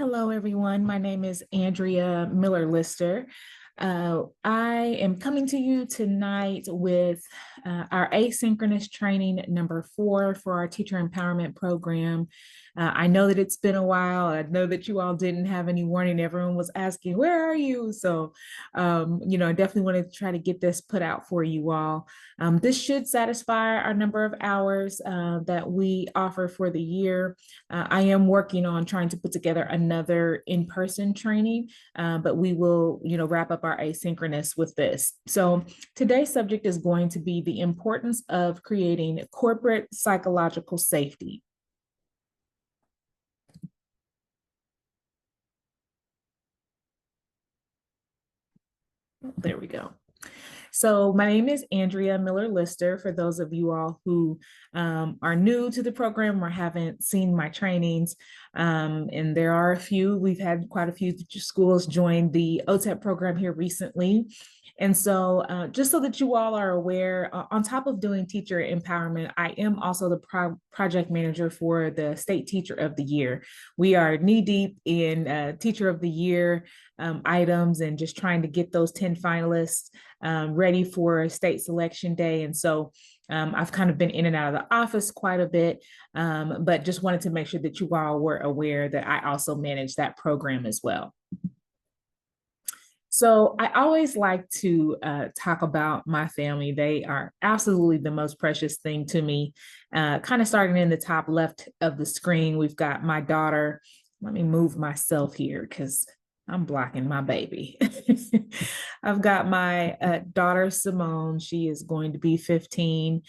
Hello, everyone. My name is Andrea Miller Lister. I am coming to you tonight with our asynchronous training number 4 for our teacher empowerment program. I know that it's been a while. I know that you all didn't have any warning. Everyone was asking, where are you? So, I definitely want to try to get this put out for you all. This should satisfy our number of hours that we offer for the year. I am working on trying to put together another in-person training, but we will, wrap up our asynchronous with this. So today's subject is going to be the importance of creating corporate psychological safety. There we go. So my name is Andrea Miller Lister. For those of you all who are new to the program or haven't seen my trainings, and there are a few, we've had quite a few schools join the OTEP program here recently. And so just so that you all are aware, on top of doing teacher empowerment, I am also the project manager for the State Teacher of the Year. We are knee deep in Teacher of the Year items and just trying to get those 10 finalists ready for state selection day. And so I've kind of been in and out of the office quite a bit, but just wanted to make sure that you all were aware that I also manage that program as well. So I always like to talk about my family. They are absolutely the most precious thing to me. Kind of starting in the top left of the screen, we've got my daughter. Let me move myself here because I'm blocking my baby. I've got my daughter, Simone. She is going to be 15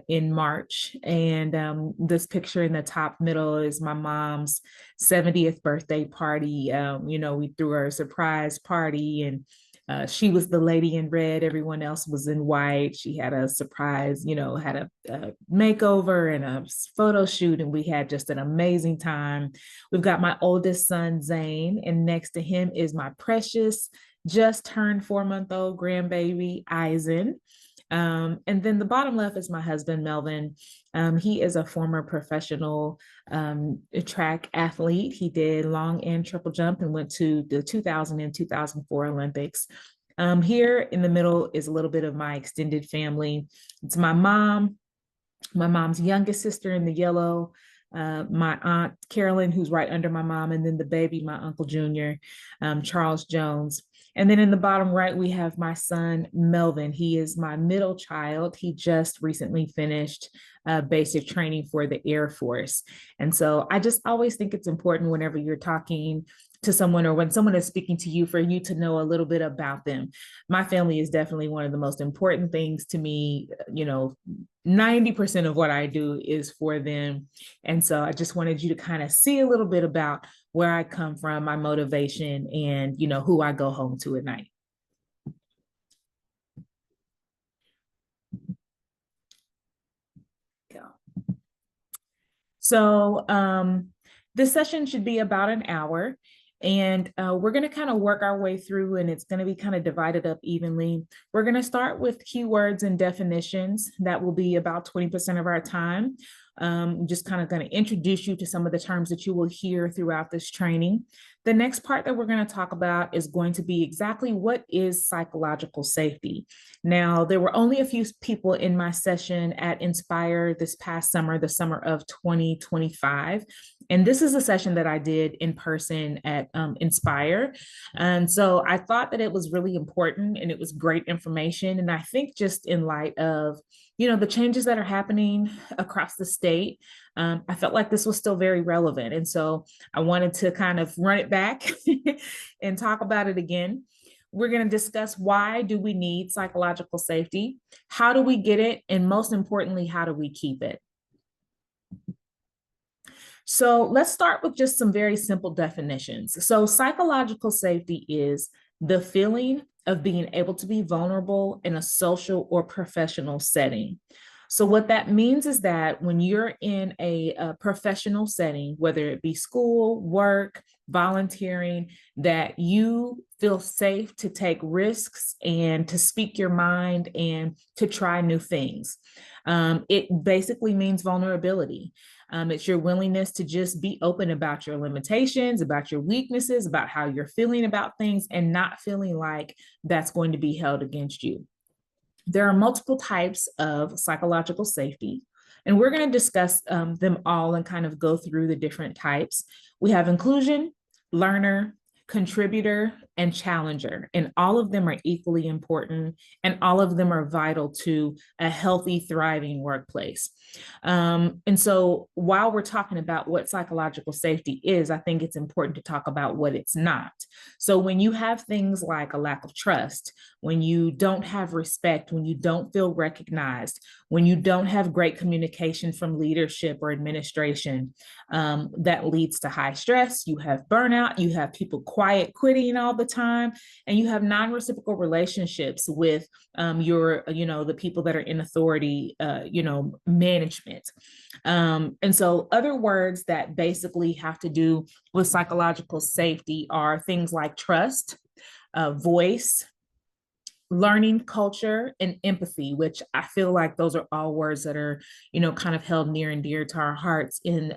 in March. And this picture in the top middle is my mom's 70th birthday party. We threw her a surprise party, and she was the lady in red. Everyone else was in white. She had a surprise, had a makeover and a photo shoot, and we had just an amazing time. We've got my oldest son, Zane, and next to him is my precious, just turned 4-month-old grandbaby, Eisen. And then the bottom left is my husband, Melvin. He is a former professional track athlete. He did long and triple jump and went to the 2000 and 2004 Olympics. Here in the middle is a little bit of my extended family. It's my mom's youngest sister in the yellow, my aunt Carolyn, who's right under my mom, and then the baby, my Uncle Junior, Charles Jones. And then in the bottom right, we have my son, Melvin. He is my middle child. He just recently finished basic training for the Air Force. And so I just always think it's important whenever you're talking to someone or when someone is speaking to you for you to know a little bit about them. My family is definitely one of the most important things to me. 90% of what I do is for them. And so I just wanted you to kind of see a little bit about where I come from, my motivation, and, who I go home to at night. So this session should be about an hour. And we're going to kind of work our way through, and it's going to be kind of divided up evenly. We're going to start with keywords and definitions. That will be about 20% of our time. Just kind of going to introduce you to some of the terms that you will hear throughout this training. The next part that we're going to talk about is going to be exactly what is psychological safety. Now, there were only a few people in my session at Inspire this past summer, the summer of 2025. And this is a session that I did in person at Inspire. And so I thought that it was really important and it was great information. And I think just in light of, the changes that are happening across the state, I felt like this was still very relevant. And so I wanted to kind of run it back and talk about it again. We're going to discuss why do we need psychological safety? How do we get it? And most importantly, how do we keep it? So let's start with just some very simple definitions. So psychological safety is the feeling of being able to be vulnerable in a social or professional setting. So what that means is that when you're in a professional setting, whether it be school, work, volunteering, that you feel safe to take risks and to speak your mind and to try new things. It basically means vulnerability. It's your willingness to just be open about your limitations, about your weaknesses, about how you're feeling about things, and not feeling like that's going to be held against you. There are multiple types of psychological safety, and we're going to discuss them all and kind of go through the different types. We have inclusion, learner, contributor, and challenger, and all of them are equally important, and all of them are vital to a healthy, thriving workplace. And so while we're talking about what psychological safety is, I think it's important to talk about what it's not. So when you have things like a lack of trust, when you don't have respect, when you don't feel recognized, when you don't have great communication from leadership or administration, that leads to high stress. You have burnout, you have people quiet quitting all the time, and you have non-reciprocal relationships with the people that are in authority, management. And so other words that basically have to do with psychological safety are things like trust, voice, learning culture, and empathy, which I feel like those are all words that are, kind of held near and dear to our hearts in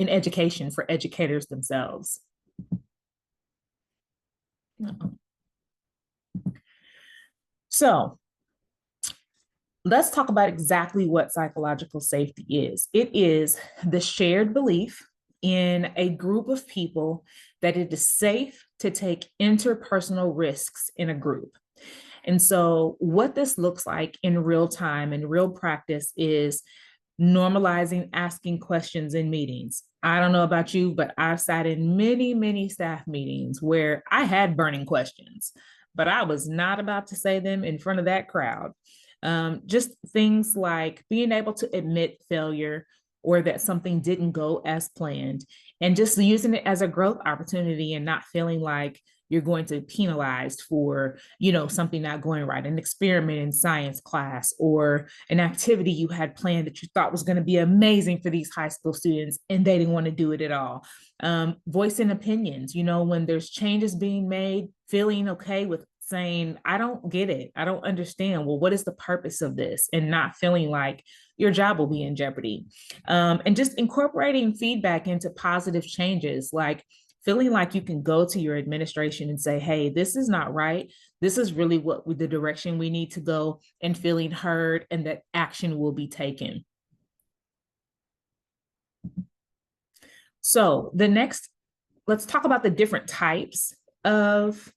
education for educators themselves. So let's talk about exactly what psychological safety is. It is the shared belief in a group of people that it is safe to take interpersonal risks in a group. And so what this looks like in real time and real practice is normalizing asking questions in meetings. I don't know about you, but I've sat in many, many staff meetings where I had burning questions, but I was not about to say them in front of that crowd. Just things like being able to admit failure or that something didn't go as planned, and just using it as a growth opportunity and not feeling like you're going to be penalized for, something not going right, an experiment in science class or an activity you had planned that you thought was going to be amazing for these high school students and they didn't want to do it at all. Voicing opinions, when there's changes being made, feeling okay with saying, I don't get it. I don't understand. Well, what is the purpose of this? And not feeling like your job will be in jeopardy. And just incorporating feedback into positive changes, like feeling like you can go to your administration and say, hey, this is not right. This is really the direction we need to go, and feeling heard and that action will be taken. So let's talk about the different types of,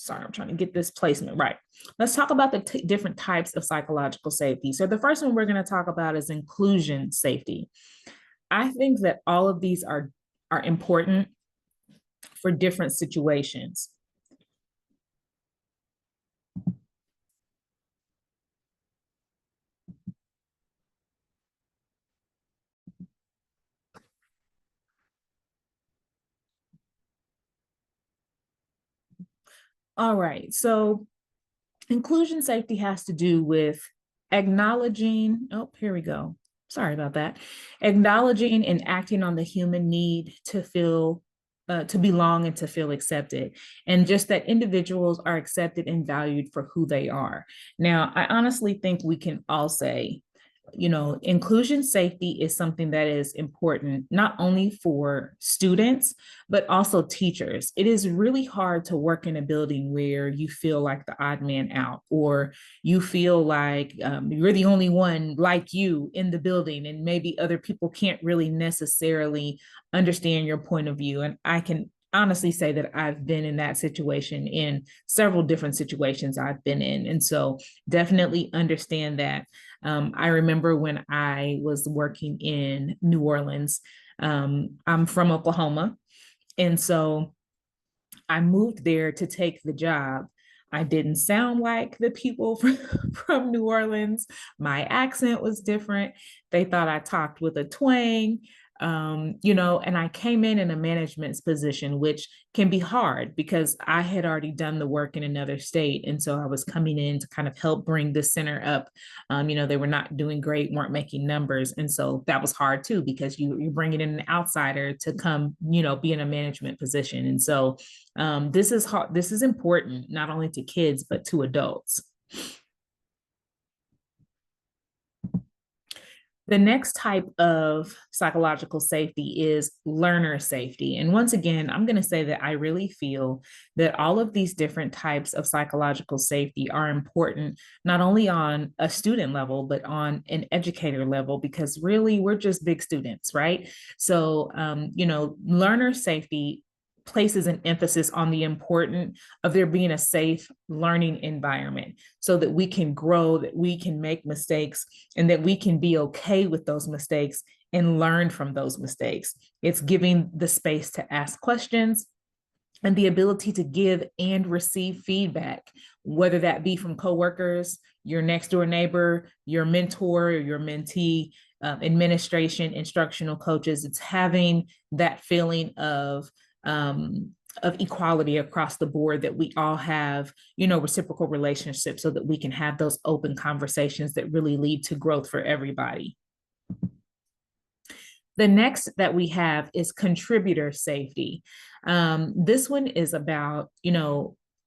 I'm trying to get this placement right. Let's talk about the different types of psychological safety. So the first one we're going to talk about is inclusion safety. I think that all of these are important for different situations. All right, so inclusion safety has to do with acknowledging, here we go. Sorry about that. Acknowledging and acting on the human need to feel, to belong and to feel accepted, and just that individuals are accepted and valued for who they are. Now, I honestly think we can all say, inclusion safety is something that is important, not only for students, but also teachers. It is really hard to work in a building where you feel like the odd man out, or you feel like you're the only one like you in the building, and maybe other people can't really necessarily understand your point of view. And I can honestly say that I've been in that situation in several different situations I've been in. And so definitely understand that. I remember when I was working in New Orleans, I'm from Oklahoma. And so I moved there to take the job. I didn't sound like the people from New Orleans. My accent was different. They thought I talked with a twang. And I came in a management position, which can be hard because I had already done the work in another state. And so I was coming in to kind of help bring the center up. They were not doing great, weren't making numbers. And so that was hard too, because you're bringing in an outsider to come, be in a management position. And so this is hard. This is important, not only to kids, but to adults. The next type of psychological safety is learner safety. And once again, I'm going to say that I really feel that all of these different types of psychological safety are important, not only on a student level, but on an educator level, because really we're just big students, right? So, learner safety places an emphasis on the importance of there being a safe learning environment so that we can grow, that we can make mistakes, and that we can be okay with those mistakes and learn from those mistakes. It's giving the space to ask questions and the ability to give and receive feedback, whether that be from coworkers, your next door neighbor, your mentor, or your mentee, administration, instructional coaches. It's having that feeling of equality across the board, that we all have, reciprocal relationships so that we can have those open conversations that really lead to growth for everybody. The next that we have is contributor safety. This one is about,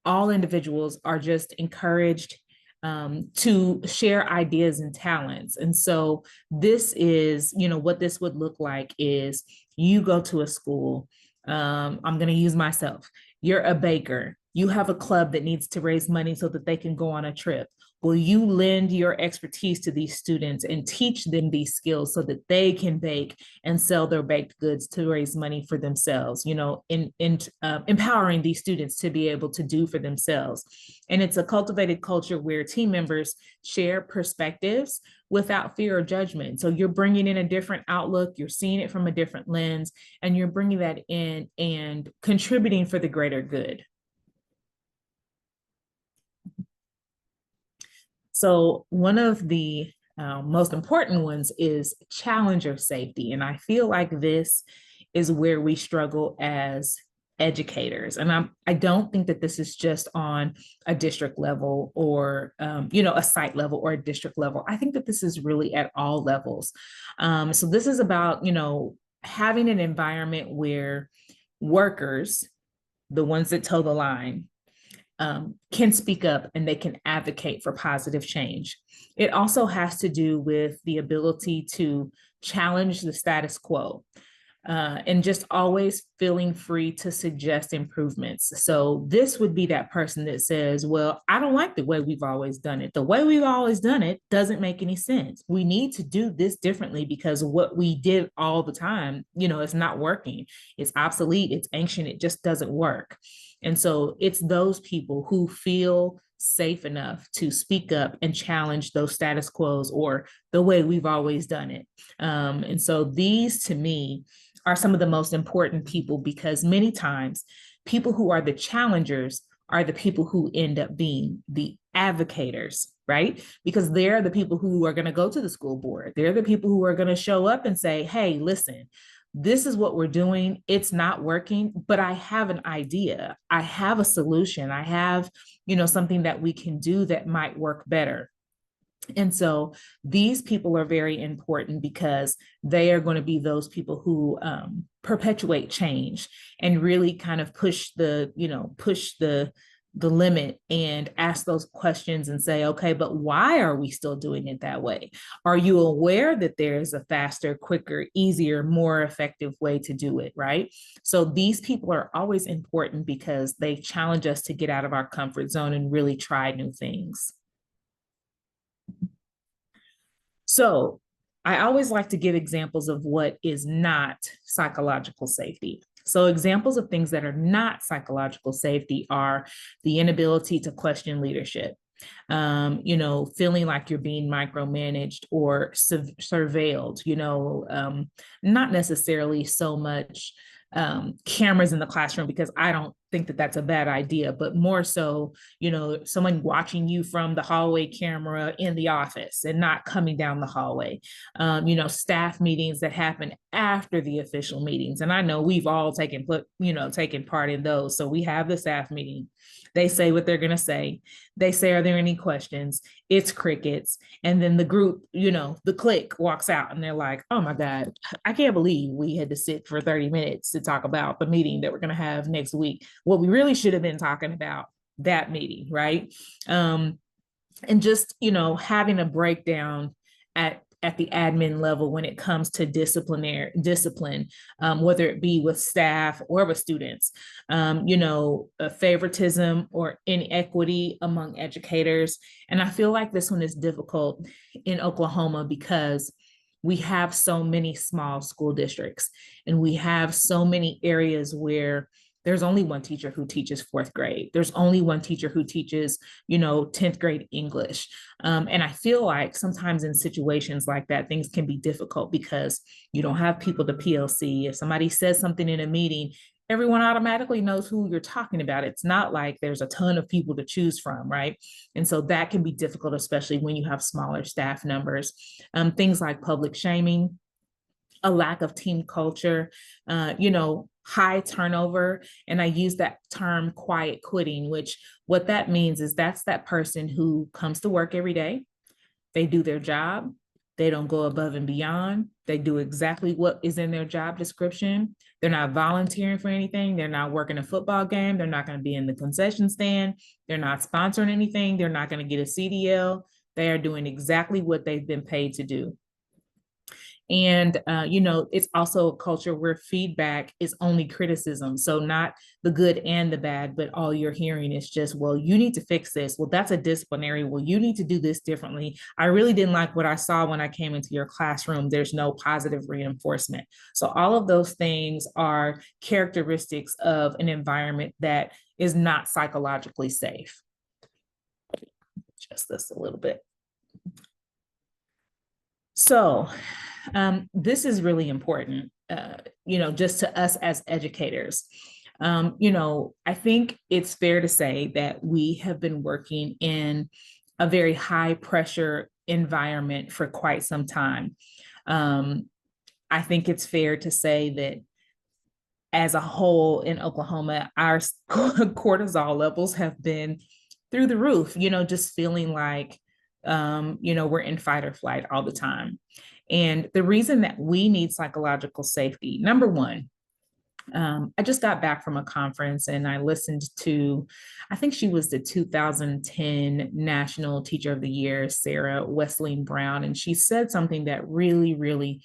all individuals are just encouraged to share ideas and talents. And so this is, what this would look like is you go to a school. I'm going to use myself. You're a baker. You have a club that needs to raise money so that they can go on a trip. Will you lend your expertise to these students and teach them these skills so that they can bake and sell their baked goods to raise money for themselves, empowering these students to be able to do for themselves. And it's a cultivated culture where team members share perspectives without fear or judgment. So you're bringing in a different outlook, you're seeing it from a different lens, and you're bringing that in and contributing for the greater good. So one of the most important ones is challenger safety. And I feel like this is where we struggle as educators. And I don't think that this is just on a district level or, a site level or a district level. I think that this is really at all levels. So this is about, having an environment where workers, the ones that toe the line, can speak up and they can advocate for positive change. It also has to do with the ability to challenge the status quo. And just always feeling free to suggest improvements. So this would be that person that says, well, I don't like the way we've always done it. The way we've always done it doesn't make any sense. We need to do this differently because what we did all the time, it's not working. It's obsolete, it's ancient, it just doesn't work. And so it's those people who feel safe enough to speak up and challenge those status quos or the way we've always done it. And so these, to me, are some of the most important people, because many times people who are the challengers are the people who end up being the advocators, right? Because they're the people who are going to go to the school board. They're the people who are going to show up and say, hey, listen, this is what we're doing. It's not working, but I have an idea. I have a solution. I have, something that we can do that might work better. And so these people are very important because they are going to be those people who perpetuate change and really kind of push the limit and ask those questions and say, okay, but why are we still doing it that way? Are you aware that there's a faster, quicker, easier, more effective way to do it, right? So these people are always important because they challenge us to get out of our comfort zone and really try new things. So I always like to give examples of what is not psychological safety. So examples of things that are not psychological safety are the inability to question leadership, feeling like you're being micromanaged or surveilled, not necessarily so much cameras in the classroom, because I don't think that that's a bad idea, but more so, someone watching you from the hallway camera in the office and not coming down the hallway, staff meetings that happen after the official meetings. And I know we've all taken part in those. So we have the staff meeting. They say what they're going to say. They say, are there any questions? It's crickets. And then the group, the clique walks out and they're like, oh my God, I can't believe we had to sit for 30 minutes to talk about the meeting that we're going to have next week. What we really should have been talking about that meeting, right? And just, having a breakdown at at the admin level when it comes to discipline, whether it be with staff or with students. Favoritism or inequity among educators. And I feel like this one is difficult in Oklahoma because we have so many small school districts and we have so many areas where there's only one teacher who teaches fourth grade. There's only one teacher who teaches, 10th grade English. And I feel like sometimes in situations like that, things can be difficult because you don't have people to PLC. If somebody says something in a meeting, everyone automatically knows who you're talking about. It's not like there's a ton of people to choose from, right? And so that can be difficult, especially when you have smaller staff numbers. Things like public shaming, a lack of team culture, high turnover. And I use that term quiet quitting, which what that means is that's that person who comes to work every day, they do their job, they don't go above and beyond, they do exactly what is in their job description. They're not volunteering for anything, they're not working a football game, they're not going to be in the concession stand, they're not sponsoring anything, they're not going to get a CDL. They are doing exactly what they've been paid to do. And, it's also a culture where feedback is only criticism. So not the good and the bad, but all you're hearing is just, well, you need to fix this. Well, that's a disciplinary. Well, you need to do this differently. I really didn't like what I saw when I came into your classroom. There's no positive reinforcement. So all of those things are characteristics of an environment that is not psychologically safe. Just this a little bit. So this is really important, just to us as educators. I think it's fair to say that we have been working in a very high pressure environment for quite some time. I think it's fair to say that as a whole in Oklahoma, our cortisol levels have been through the roof, just feeling like, we're in fight or flight all the time. And the reason that we need psychological safety, number one, I just got back from a conference and I listened to, I think she was the 2010 National Teacher of the Year, Sarah Wesleyan Brown. And she said something that really, really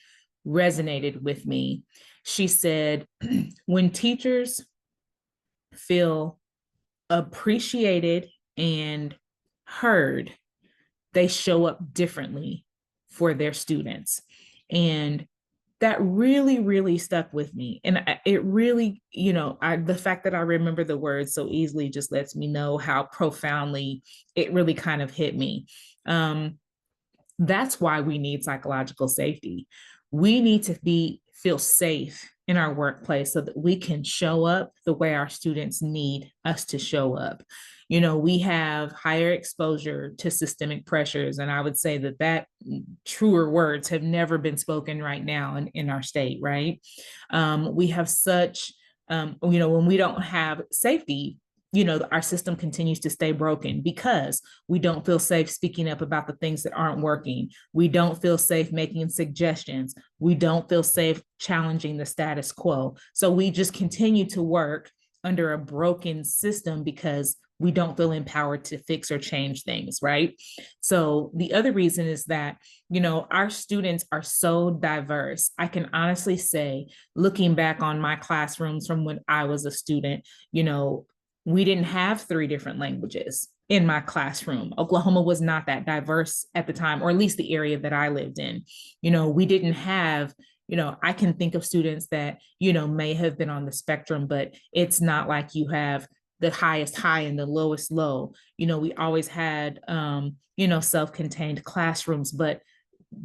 resonated with me. She said, when teachers feel appreciated and heard, they show up differently for their students. And that really, really stuck with me. And it really, the fact that I remember the words so easily just lets me know how profoundly it really kind of hit me. That's why we need psychological safety. We need to feel safe in our workplace so that we can show up the way our students need us to show up. We have higher exposure to systemic pressures. And I would say that truer words have never been spoken right now in our state, right? We have such, when we don't have safety, our system continues to stay broken because we don't feel safe speaking up about the things that aren't working. We don't feel safe making suggestions. We don't feel safe challenging the status quo. So we just continue to work under a broken system because we don't feel empowered to fix or change things, right? So the other reason is that, our students are so diverse. I can honestly say, looking back on my classrooms from when I was a student, we didn't have 3 different languages in my classroom. Oklahoma was not that diverse at the time, or at least the area that I lived in. We didn't have, I can think of students that, may have been on the spectrum, but it's not like you have the highest high and the lowest low. We always had, self-contained classrooms, but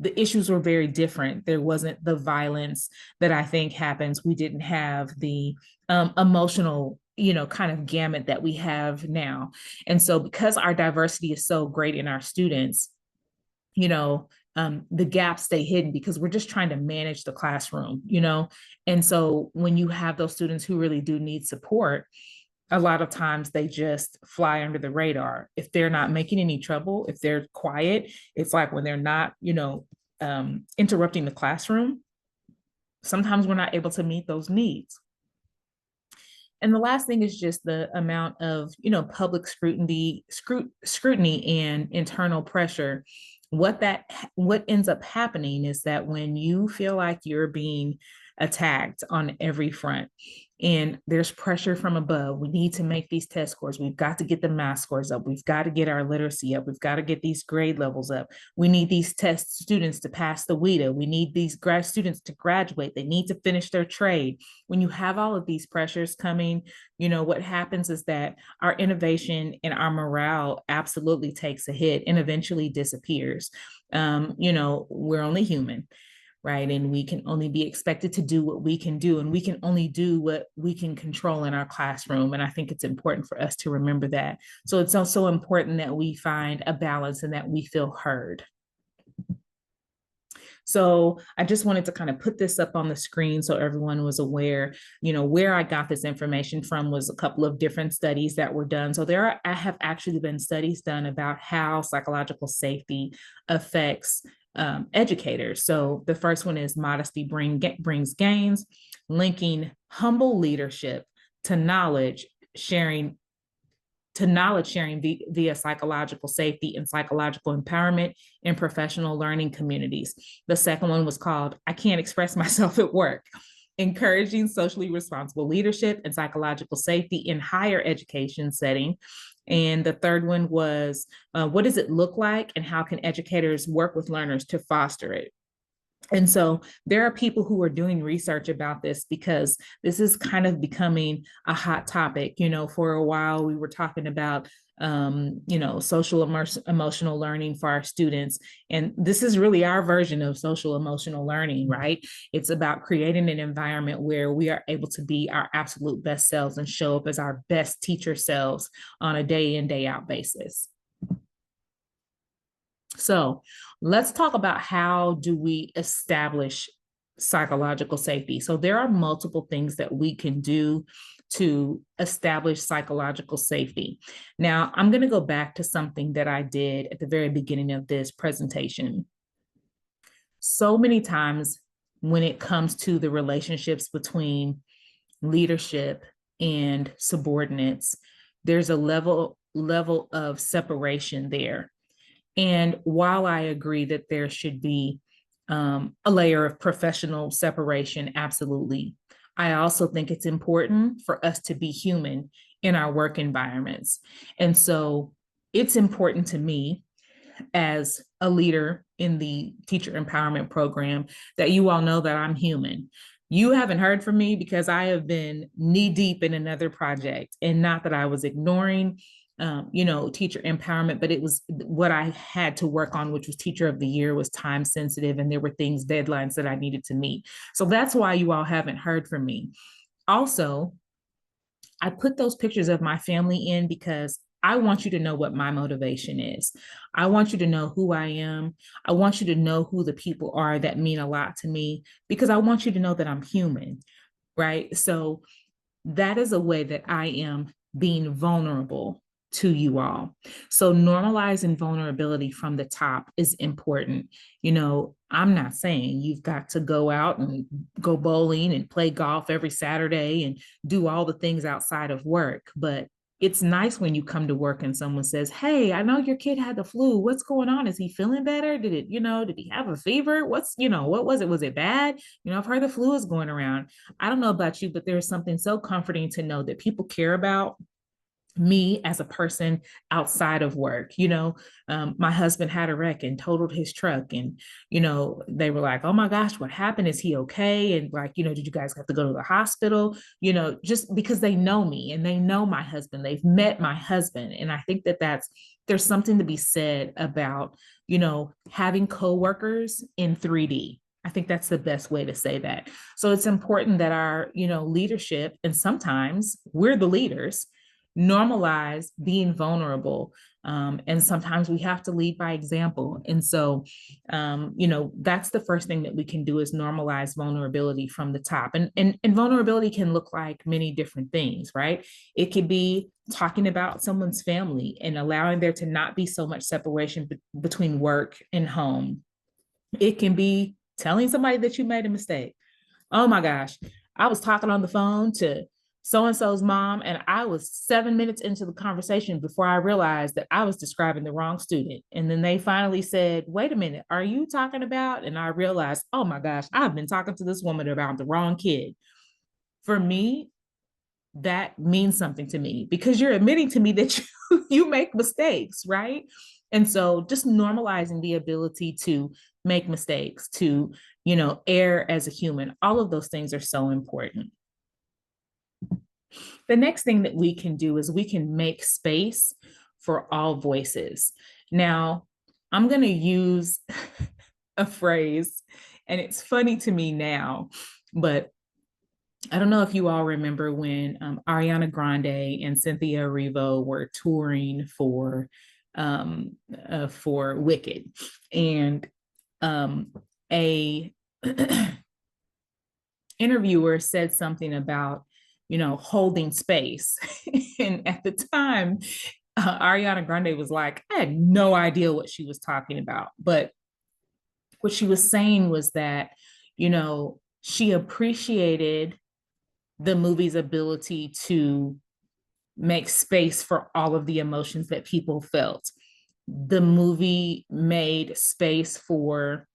the issues were very different. There wasn't the violence that I think happens. We didn't have the emotional, kind of gamut that we have now. And so because our diversity is so great in our students, the gaps stay hidden because we're just trying to manage the classroom, And so when you have those students who really do need support, a lot of times they just fly under the radar. If they're not making any trouble, if they're quiet, it's like when they're not, interrupting the classroom, sometimes we're not able to meet those needs. And the last thing is just the amount of, public scrutiny and internal pressure. what ends up happening is that when you feel like you're being attacked on every front and there's pressure from above, we need to make these test scores. We've got to get the math scores up. We've got to get our literacy up. We've got to get these grade levels up. We need these test students to pass the WIDA. We need these grad students to graduate. They need to finish their trade. When you have all of these pressures coming, what happens is that our innovation and our morale absolutely takes a hit and eventually disappears. We're only human, right? And we can only be expected to do what we can do, and we can only do what we can control in our classroom. And I think it's important for us to remember that. So it's also important that we find a balance and that we feel heard. So I just wanted to kind of put this up on the screen so everyone was aware. Where I got this information from was a couple of different studies that were done. So I have actually been studies done about how psychological safety affects educators. So the first one is Modesty Brings Gains, linking humble leadership to knowledge sharing via psychological safety and psychological empowerment in professional learning communities. The second one was called I Can't Express Myself at Work, encouraging socially responsible leadership and psychological safety in higher education setting. And the third one was, what does it look like and how can educators work with learners to foster it? And so there are people who are doing research about this because this is kind of becoming a hot topic. For a while we were talking about social emotional learning for our students. And this is really our version of social emotional learning, right? It's about creating an environment where we are able to be our absolute best selves and show up as our best teacher selves on a day in, day out basis. So let's talk about how do we establish psychological safety. So there are multiple things that we can do to establish psychological safety. Now, I'm going to go back to something that I did at the very beginning of this presentation. So many times when it comes to the relationships between leadership and subordinates, there's a level of separation there. And while I agree that there should be a layer of professional separation, absolutely, I also think it's important for us to be human in our work environments. And so it's important to me as a leader in the teacher empowerment program that you all know that I'm human. You haven't heard from me because I have been knee deep in another project, and not that I was ignoring teacher empowerment, but it was what I had to work on, which was Teacher of the Year, was time sensitive, and there were deadlines that I needed to meet. So that's why you all haven't heard from me. Also, I put those pictures of my family in because I want you to know what my motivation is. I want you to know who I am. I want you to know who the people are that mean a lot to me, because I want you to know that I'm human, right? So that is a way that I am being vulnerable to you all. So normalizing vulnerability from the top is important. I'm not saying you've got to go out and go bowling and play golf every Saturday and do all the things outside of work, but it's nice when you come to work and someone says, hey, I know your kid had the flu. What's going on? Is he feeling better? Did he have a fever? What was it? Was it bad? I've heard the flu is going around. I don't know about you, but there's something so comforting to know that people care about me as a person outside of work. My husband had a wreck and totaled his truck, and they were like, oh my gosh, what happened? Is he okay? And did you guys have to go to the hospital? Just because they know me and they know my husband, they've met my husband. And I think there's something to be said about having coworkers in 3D. I think that's the best way to say that. So it's important that our leadership, and sometimes we're the leaders, normalize being vulnerable. And sometimes we have to lead by example. And so, that's the first thing that we can do, is normalize vulnerability from the top. And vulnerability can look like many different things, right? It could be talking about someone's family and allowing there to not be so much separation between work and home. It can be telling somebody that you made a mistake. Oh my gosh, I was talking on the phone to so-and-so's mom. And I was 7 minutes into the conversation before I realized that I was describing the wrong student. And then they finally said, wait a minute, are you talking about? And I realized, oh my gosh, I've been talking to this woman about the wrong kid. For me, that means something to me because you're admitting to me that you make mistakes, right? And so just normalizing the ability to make mistakes, to, err as a human, all of those things are so important. The next thing that we can do is we can make space for all voices. Now, I'm going to use a phrase, and it's funny to me now, but I don't know if you all remember when Ariana Grande and Cynthia Erivo were touring for Wicked, and a interviewer said something about holding space, and at the time, Ariana Grande was like, I had no idea what she was talking about, but what she was saying was that she appreciated the movie's ability to make space for all of the emotions that people felt. The movie made space for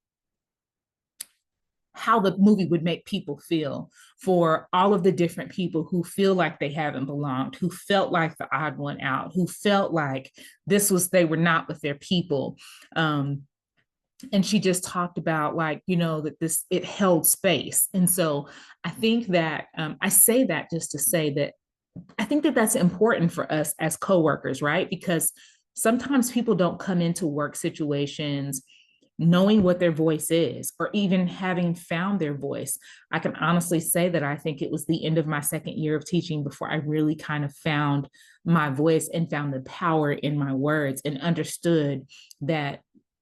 how the movie would make people feel, for all of the different people who feel like they haven't belonged, who felt like the odd one out, who felt like they were not with their people. And she just talked about that it held space. And so I think that I say that just to say that I think that that's important for us as coworkers, right? Because sometimes people don't come into work situations knowing what their voice is or even having found their voice. I can honestly say that I think it was the end of my second year of teaching before I really kind of found my voice and found the power in my words and understood that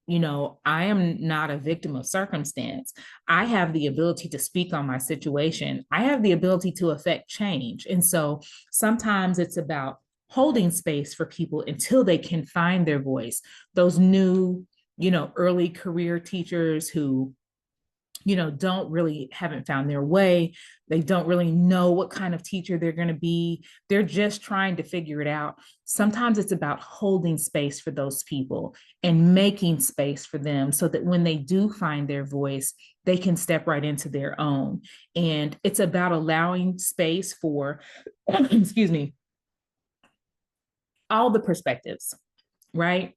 I am not a victim of circumstance. I have the ability to speak on my situation. I have the ability to affect change. And so sometimes it's about holding space for people until they can find their voice. Those new, early career teachers who haven't found their way. They don't really know what kind of teacher they're going to be. They're just trying to figure it out. Sometimes it's about holding space for those people and making space for them so that when they do find their voice, they can step right into their own. And it's about allowing space for, excuse me, all the perspectives, right?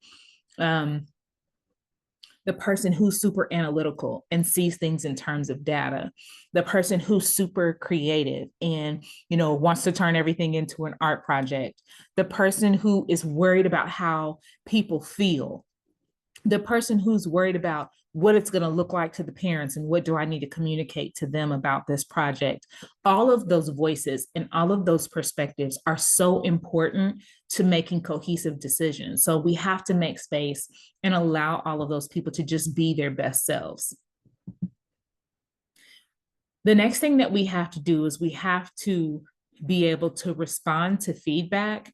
The person who's super analytical and sees things in terms of data, the person who's super creative and wants to turn everything into an art project, the person who is worried about how people feel, the person who's worried about what it's going to look like to the parents and what do I need to communicate to them about this project. All of those voices and all of those perspectives are so important to making cohesive decisions. So we have to make space and allow all of those people to just be their best selves. The next thing that we have to do is we have to be able to respond to feedback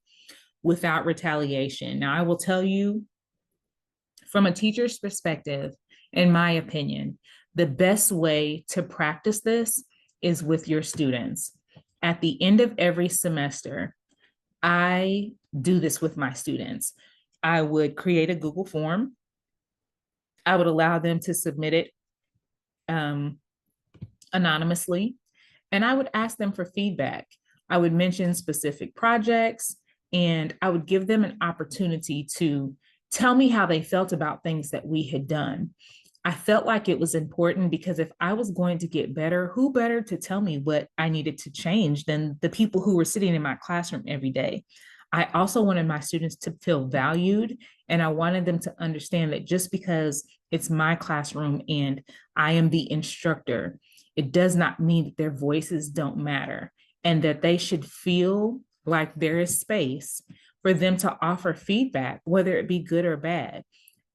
without retaliation. Now, I will tell you, from a teacher's perspective, in my opinion, the best way to practice this is with your students. At the end of every semester, I do this with my students. I would create a Google form. I would allow them to submit it anonymously, and I would ask them for feedback. I would mention specific projects, and I would give them an opportunity to tell me how they felt about things that we had done. I felt like it was important because if I was going to get better, who better to tell me what I needed to change than the people who were sitting in my classroom every day? I also wanted my students to feel valued, and I wanted them to understand that just because it's my classroom and I am the instructor, it does not mean that their voices don't matter and that they should feel like there is space for them to offer feedback, whether it be good or bad.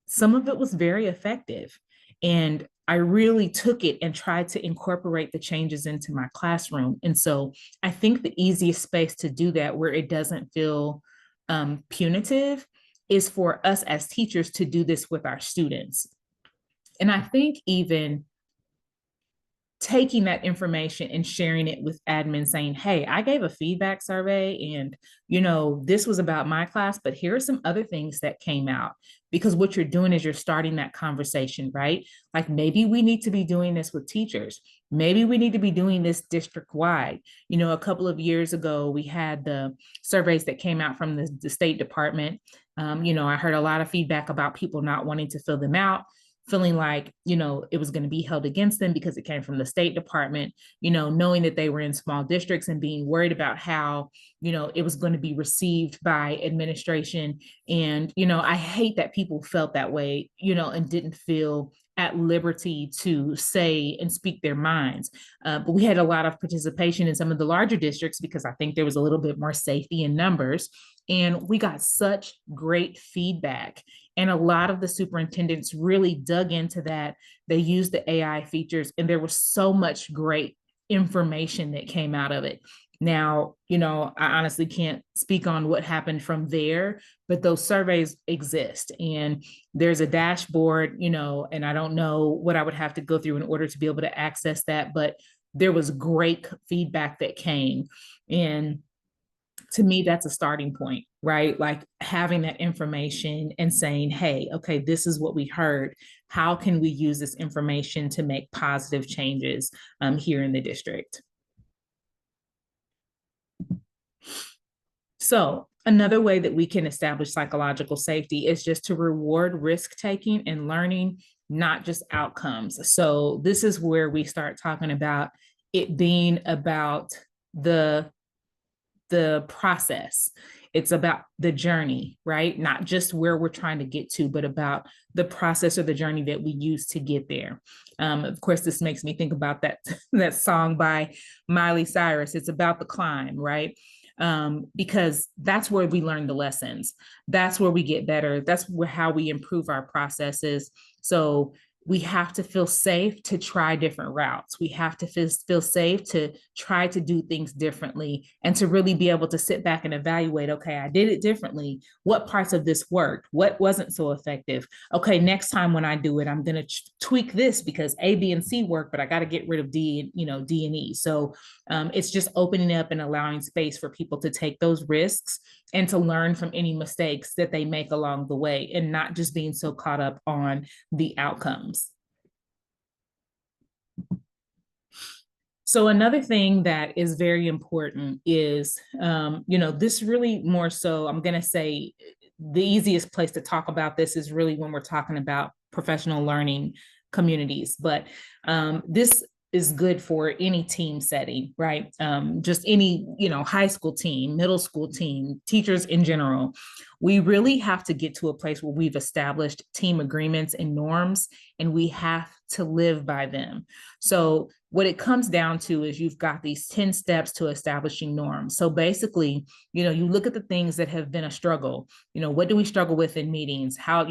Some of it was very effective. And I really took it and tried to incorporate the changes into my classroom. And so I think the easiest space to do that where it doesn't feel punitive is for us as teachers to do this with our students. And I think even taking that information and sharing it with admin saying, hey, I gave a feedback survey and, this was about my class, but here are some other things that came out. Because what you're doing is you're starting that conversation, right? Like maybe we need to be doing this with teachers. Maybe we need to be doing this district wide. A couple of years ago, we had the surveys that came out from the State Department. I heard a lot of feedback about people not wanting to fill them out, feeling like, it was going to be held against them because it came from the State Department, knowing that they were in small districts and being worried about how, it was going to be received by administration. And, I hate that people felt that way, and didn't feel at liberty to say and speak their minds. But we had a lot of participation in some of the larger districts because I think there was a little bit more safety in numbers. And we got such great feedback. And a lot of the superintendents really dug into that. They used the AI features, and there was so much great information that came out of it. Now, I honestly can't speak on what happened from there, but those surveys exist and there's a dashboard, and I don't know what I would have to go through in order to be able to access that, but there was great feedback that came. And to me, that's a starting point, right? Like having that information and saying, hey, okay, this is what we heard. How can we use this information to make positive changes here in the district? So another way that we can establish psychological safety is just to reward risk taking and learning, not just outcomes. So this is where we start talking about it being about the process. It's about the journey, right? Not just where we're trying to get to, but about the process or the journey that we use to get there. Of course, this makes me think about that song by Miley Cyrus. It's about the climb, right? Because that's where we learn the lessons. That's where we get better. That's how we improve our processes. So we have to feel safe to try different routes. We have to feel safe to try to do things differently and to really be able to sit back and evaluate, okay, I did it differently. What parts of this worked? What wasn't so effective? Okay, next time when I do it, I'm going to tweak this because A, B, and C work, but I got to get rid of D, D and E. So it's just opening up and allowing space for people to take those risks and to learn from any mistakes that they make along the way and not just being so caught up on the outcomes. So another thing that is very important is, this really more so, I'm going to say the easiest place to talk about this is really when we're talking about professional learning communities. But this is good for any team setting, right? Just any, high school team, middle school team, teachers in general. We really have to get to a place where we've established team agreements and norms, and we have to live by them. So what it comes down to is you've got these 10 steps to establishing norms. So basically, you look at the things that have been a struggle. What do we struggle with in meetings? How,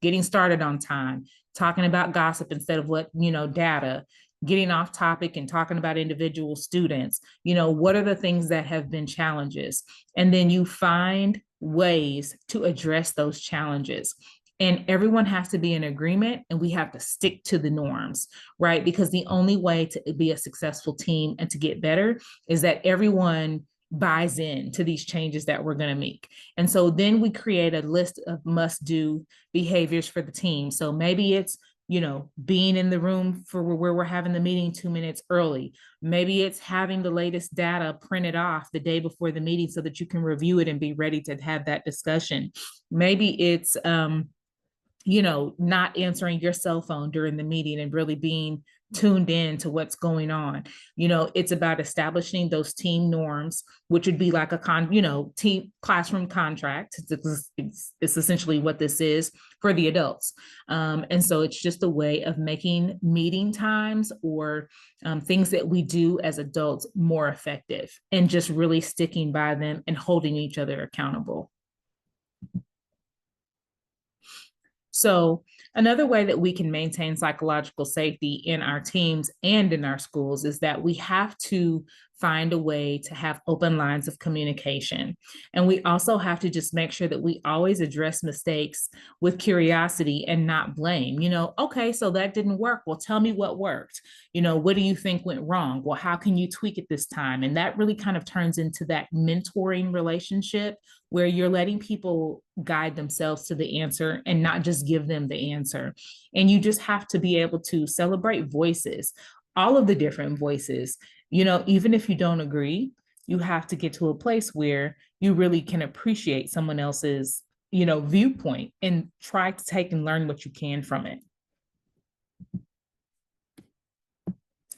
getting started on time, talking about gossip instead of data, getting off topic and talking about individual students. What are the things that have been challenges? And then you find ways to address those challenges. And everyone has to be in agreement and we have to stick to the norms, right? Because the only way to be a successful team and to get better is that everyone buys in to these changes that we're going to make. And so then we create a list of must-do behaviors for the team. So maybe it's being in the room for where we're having the meeting 2 minutes early. Maybe it's having the latest data printed off the day before the meeting so that you can review it and be ready to have that discussion. Maybe it's, not answering your cell phone during the meeting and really being tuned in to what's going on. It's about establishing those team norms, which would be like a team classroom contract. It's essentially what this is for the adults. And so it's just a way of making meeting times or things that we do as adults more effective and just really sticking by them and holding each other accountable. So another way that we can maintain psychological safety in our teams and in our schools is that we have to find a way to have open lines of communication. And we also have to just make sure that we always address mistakes with curiosity and not blame. Okay, so that didn't work. Well, tell me what worked. What do you think went wrong? Well, how can you tweak it this time? And that really kind of turns into that mentoring relationship where you're letting people guide themselves to the answer and not just give them the answer. And you just have to be able to celebrate voices, all of the different voices. Even if you don't agree, you have to get to a place where you really can appreciate someone else's, viewpoint and try to take and learn what you can from it.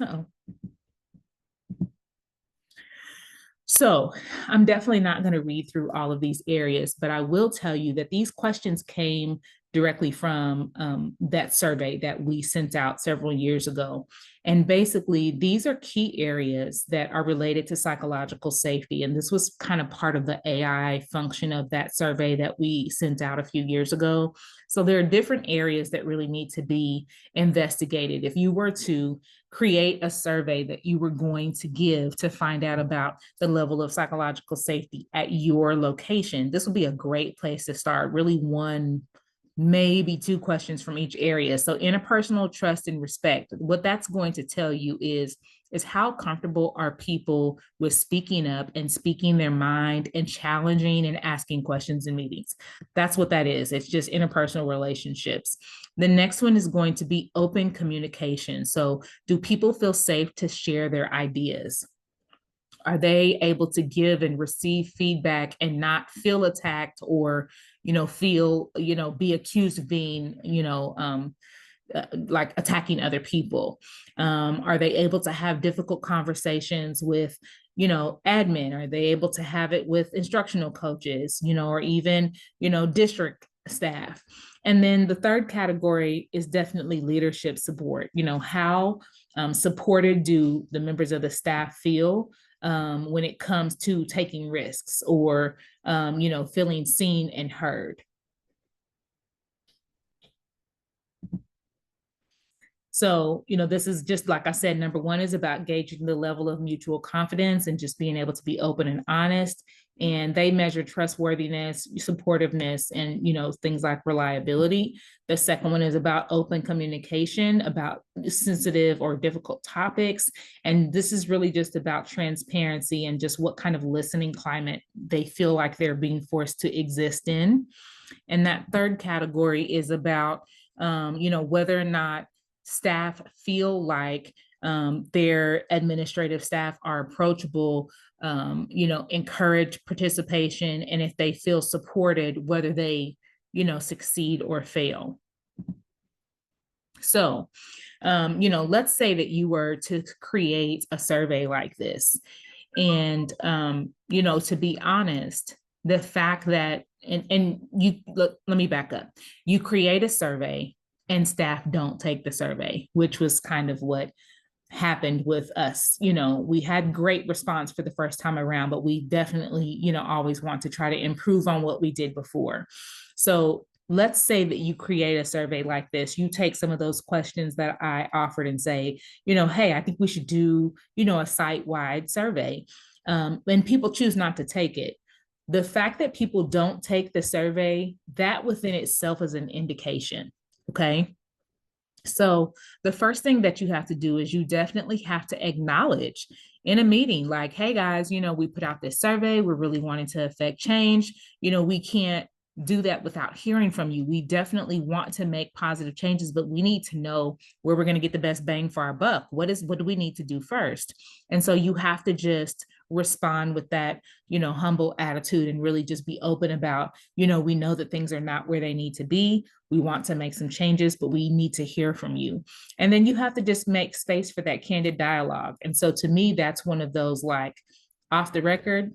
Uh-oh. So I'm definitely not going to read through all of these areas, but I will tell you that these questions came directly from that survey that we sent out several years ago. And basically, these are key areas that are related to psychological safety. And this was kind of part of the AI function of that survey that we sent out a few years ago. So there are different areas that really need to be investigated. If you were to create a survey that you were going to give to find out about the level of psychological safety at your location, this would be a great place to start. Really, one, maybe two questions from each area. So interpersonal trust and respect, what that's going to tell you is how comfortable are people with speaking up and speaking their mind and challenging and asking questions in meetings. That's what that is. It's just interpersonal relationships. The next one is going to be open communication. So do people feel safe to share their ideas? Are they able to give and receive feedback and not feel attacked or, feel, be accused of being, like attacking other people? Are they able to have difficult conversations with, admin? Are they able to have it with instructional coaches, or even, district staff? And then the third category is definitely leadership support. How supported do the members of the staff feel when it comes to taking risks or, feeling seen and heard? So, this is just like I said, number one is about gauging the level of mutual confidence and just being able to be open and honest. And they measure trustworthiness, supportiveness, and, things like reliability. The second one is about open communication, about sensitive or difficult topics. And this is really just about transparency and just what kind of listening climate they feel like they're being forced to exist in. And that third category is about, whether or not staff feel like their administrative staff are approachable, encourage participation, and if they feel supported, whether they, succeed or fail. So, let's say that you were to create a survey like this. And, to be honest, the fact that, and you, let me back up. You create a survey and staff don't take the survey, which was kind of what happened with us. We had great response for the first time around, but we definitely, always want to try to improve on what we did before. So let's say that you create a survey like this. You take some of those questions that I offered and say, hey, I think we should do, a site-wide survey. And people choose not to take it. The fact that people don't take the survey, that within itself is an indication. Okay. So the first thing that you have to do is you definitely have to acknowledge in a meeting, like, hey guys, we put out this survey. We're really wanting to affect change. We can't do that without hearing from you. We definitely want to make positive changes, but we need to know where we're going to get the best bang for our buck. What do we need to do first? And so you have to just respond with that, humble attitude and really just be open about, we know that things are not where they need to be. We want to make some changes, but we need to hear from you. And then you have to just make space for that candid dialogue. And so to me, that's one of those, like, off the record,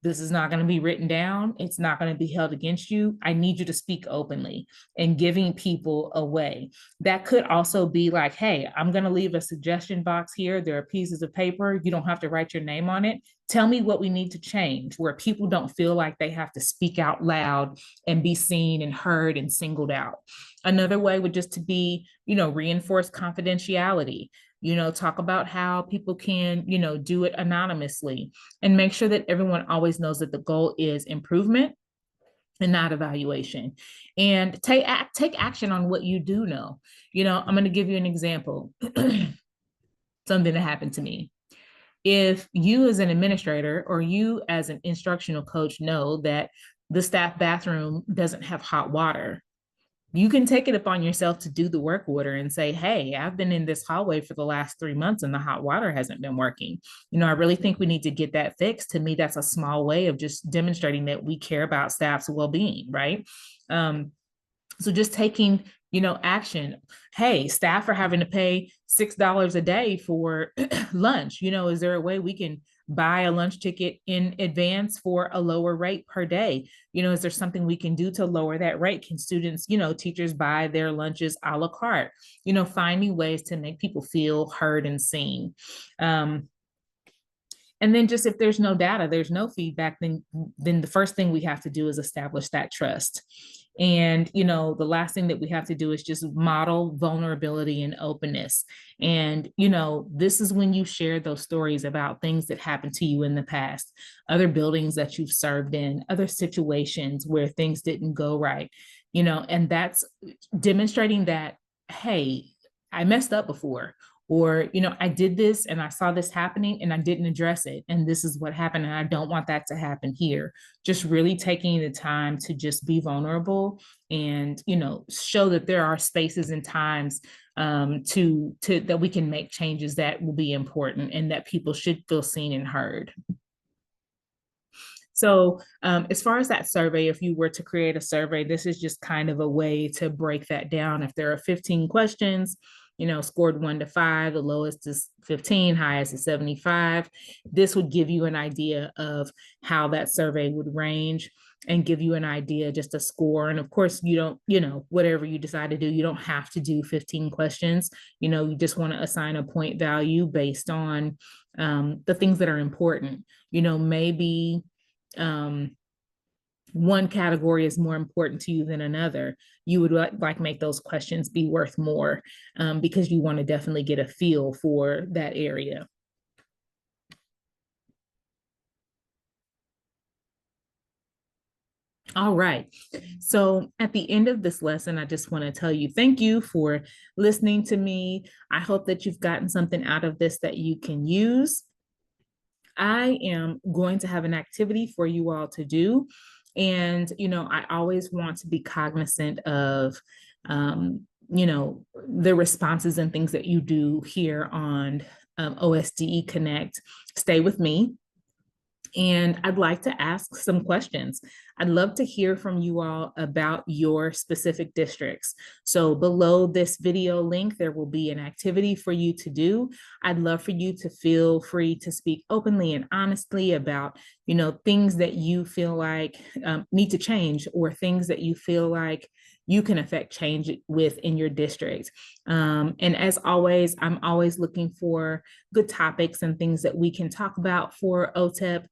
this is not going to be written down. It's not going to be held against you. I need you to speak openly, and giving people a way. That could also be like, hey, I'm going to leave a suggestion box here. There are pieces of paper. You don't have to write your name on it. Tell me what we need to change, where people don't feel like they have to speak out loud and be seen and heard and singled out. Another way would just to be, reinforce confidentiality. talk about how people can, do it anonymously, and make sure that everyone always knows that the goal is improvement and not evaluation. And take action on what you do know. I'm going to give you an example. Something that happened to me. If you as an administrator or you as an instructional coach know that the staff bathroom doesn't have hot water, you can take it upon yourself to do the work order and say, hey, I've been in this hallway for the last 3 months and the hot water hasn't been working. I really think we need to get that fixed. To me, that's a small way of just demonstrating that we care about staff's well-being, right? So just taking, action. Hey, staff are having to pay $6 a day for lunch. Is there a way we can buy a lunch ticket in advance for a lower rate per day? Is there something we can do to lower that rate? Can students, teachers buy their lunches a la carte? Finding ways to make people feel heard and seen. And then just if there's no data, there's no feedback, then the first thing we have to do is establish that trust. And, the last thing that we have to do is just model vulnerability and openness. And, this is when you share those stories about things that happened to you in the past, other buildings that you've served in, other situations where things didn't go right, and that's demonstrating that, hey, I messed up before, or I did this and I saw this happening and I didn't address it, and this is what happened, and I don't want that to happen here. Just really taking the time to just be vulnerable and show that there are spaces and times to that we can make changes that will be important and that people should feel seen and heard. So as far as that survey, if you were to create a survey, this is just kind of a way to break that down. If there are 15 questions, scored 1 to 5, the lowest is 15, highest is 75. This would give you an idea of how that survey would range and give you an idea, just a score. And of course, you don't, whatever you decide to do, you don't have to do 15 questions. You just want to assign a point value based on the things that are important. Maybe one category is more important to you than another. You would like make those questions be worth more because you want to definitely get a feel for that area. All right. So at the end of this lesson, I just want to tell you, thank you for listening to me. I hope that you've gotten something out of this that you can use. I am going to have an activity for you all to do. And, I always want to be cognizant of, the responses and things that you do here on OSDE Connect. Stay with me. And I'd like to ask some questions. I'd love to hear from you all about your specific districts. So below this video link, there will be an activity for you to do. I'd love for you to feel free to speak openly and honestly about, things that you feel like need to change, or things that you feel like you can affect change with in your district. And as always, I'm always looking for good topics and things that we can talk about for OTEP.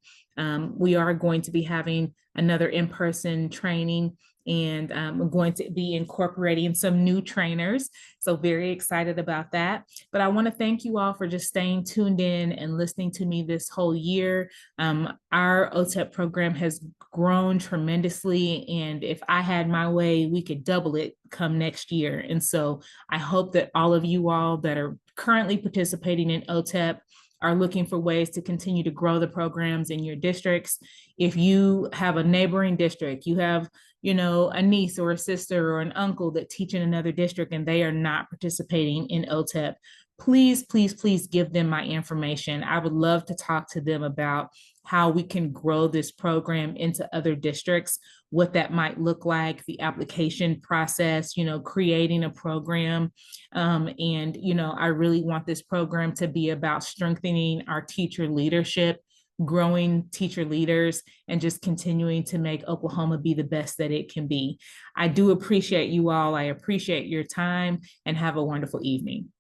We are going to be having another in-person training, and we're going to be incorporating some new trainers. So very excited about that. But I want to thank you all for just staying tuned in and listening to me this whole year. Our OTEP program has grown tremendously, and if I had my way, we could double it come next year. And so I hope that all of you all that are currently participating in OTEP are looking for ways to continue to grow the programs in your districts. If you have a neighboring district, you have, a niece or a sister or an uncle that teach in another district and they are not participating in OTEP, please, please, please give them my information. I would love to talk to them about how we can grow this program into other districts, what that might look like, the application process, creating a program. And, I really want this program to be about strengthening our teacher leadership, growing teacher leaders, and just continuing to make Oklahoma be the best that it can be. I do appreciate you all. I appreciate your time, and have a wonderful evening.